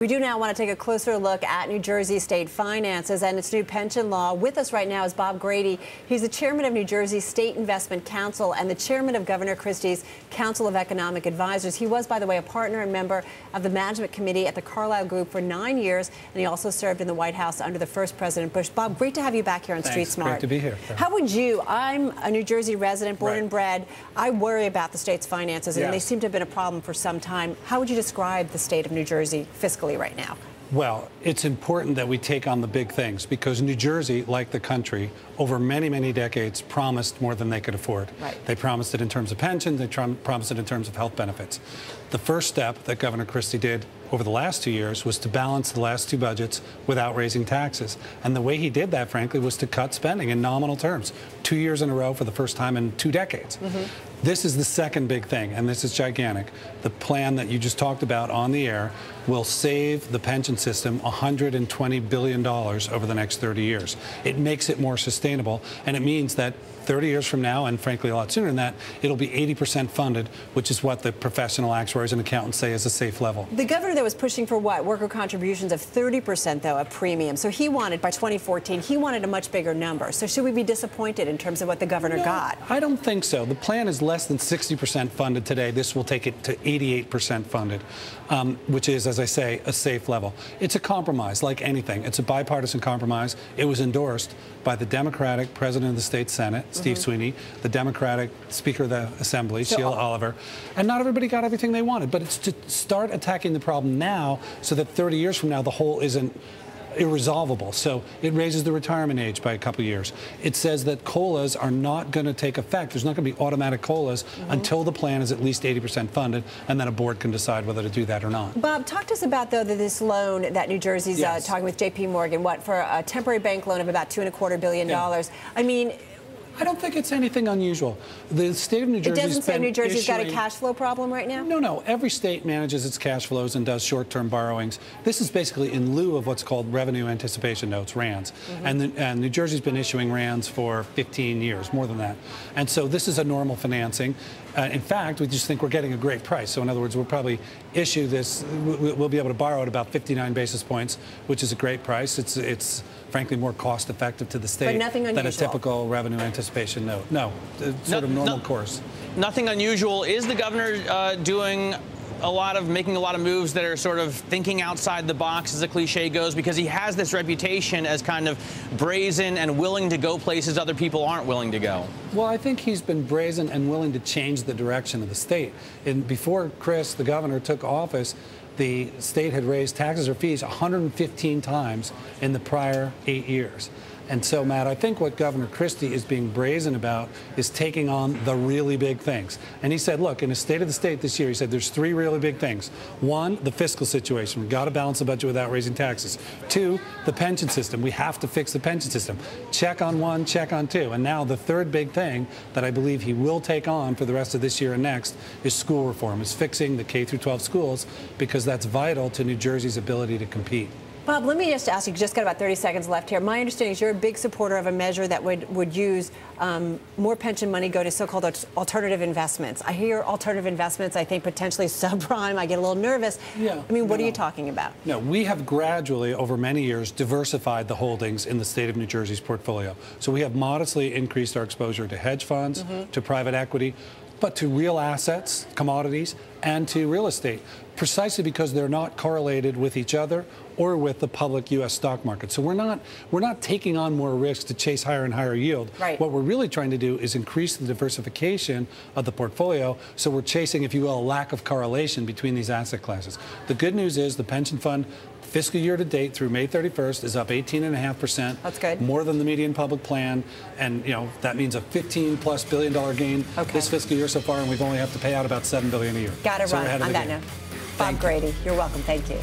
We do now want to take a closer look at New Jersey state finances and its new pension law. With us right now is Bob Grady. He's the chairman of New Jersey State Investment Council and the chairman of Governor Christie's Council of Economic Advisors. He was, by the way, a partner and member of the management committee at the Carlyle Group for 9 years, and he also served in the White House under the first President Bush. Bob, great to have you back here on Street Smart. Great to be here. How would you, I'm a New Jersey resident, born and bred. I worry about the state's finances, and they seem to have been a problem for some time. How would you describe the state of New Jersey fiscally right now? Well, it's important that we take on the big things because New Jersey, like the country, over many, many decades promised more than they could afford. They promised it in terms of pensions, they promised it in terms of health benefits. The first step that Governor Christie did over the last 2 years was to balance the last two budgets without raising taxes. And the way he did that, frankly, was to cut spending in nominal terms, 2 years in a row for the first time in 2 decades. This is the second big thing, and this is gigantic. The plan that you just talked about on the air will save the pension system $120 billion over the next 30 years. It makes it more sustainable, and it means that 30 years from now, and frankly a lot sooner than that, it'll be 80% funded, which is what the professional actuaries and accountants say is a safe level. The governor that was pushing for what? Worker contributions of 30%, though, of premium. So he wanted, by 2014, he wanted a much bigger number. So should we be disappointed in terms of what the governor got? I don't think so. The plan is less than 60% funded today. This will take it to 88% funded, which is, as I say, a safe level. It's a compromise, like anything. It's a bipartisan compromise. It was endorsed by the Democratic President of the State Senate, Steve Sweeney, the Democratic Speaker of the Assembly, Sheila Oliver, and not everybody got everything they wanted. But it's to start attacking the problem now so that 30 years from now the hole isn't irresolvable. So it raises the retirement age by a couple of years. It says that COLAs are not going to take effect. There's not going to be automatic COLAs until the plan is at least 80% funded, and then a board can decide whether to do that or not. Bob, talk to us about, though, this loan that New Jersey's talking with JPMorgan, for a temporary bank loan of about $2.25 billion. I mean, I don't think it's anything unusual. The state of New Jersey. It doesn't say New Jersey's got a cash flow problem right now? No. Every state manages its cash flows and does short-term borrowings. This is basically in lieu of what's called revenue anticipation notes, RANs. And New Jersey's been issuing RANs for 15 years, more than that. And so this is a normal financing. In fact, we just think we're getting a great price. So in other words, we'll probably issue this, we'll be able to borrow at about 59 basis points, which is a great price. It's frankly more cost effective to the state than a typical revenue anticipation note. No, it's sort of normal course. Nothing unusual. Is the governor making a lot of moves that are sort of thinking outside the box, as the cliche goes, because he has this reputation as kind of brazen and willing to go places other people aren't willing to go? Well, I think he's been brazen and willing to change the direction of the state. Before Chris, the governor, took office, the state had raised taxes or fees 115 times in the prior 8 years. And so, Matt, I think what Governor Christie is being brazen about is taking on the really big things. And he said, look, in a State of the State this year, he said there's 3 really big things. 1, the fiscal situation. We've got to balance the budget without raising taxes. 2, the pension system. We have to fix the pension system. Check on 1, check on 2. And now the third big thing that I believe he will take on for the rest of this year and next is school reform, is fixing the K-12 schools, because that's vital to New Jersey's ability to compete. Bob, let me just ask you, just got about 30 seconds left here. My understanding is you're a big supporter of a measure that would use more pension money go to so-called alternative investments. I hear alternative investments, I think potentially subprime. I get a little nervous. I mean, what are you talking about? No, we have gradually, over many years, diversified the holdings in the state of New Jersey's portfolio. So we have modestly increased our exposure to hedge funds, to private equity, but to real assets, commodities, and to real estate, precisely because they're not correlated with each other or with the public U.S. stock market. So we're not taking on more risk to chase higher and higher yield. What we're really trying to do is increase the diversification of the portfolio, so we're chasing, if you will, a lack of correlation between these asset classes. The good news is the pension fund fiscal year to date through May 31st is up 18.5%. That's good. More than the median public plan, and that means a $15+ billion gain this fiscal year so far, and we've only have to pay out about $7 billion a year. Got to run on that note. Bob Grady, you're welcome. Thank you.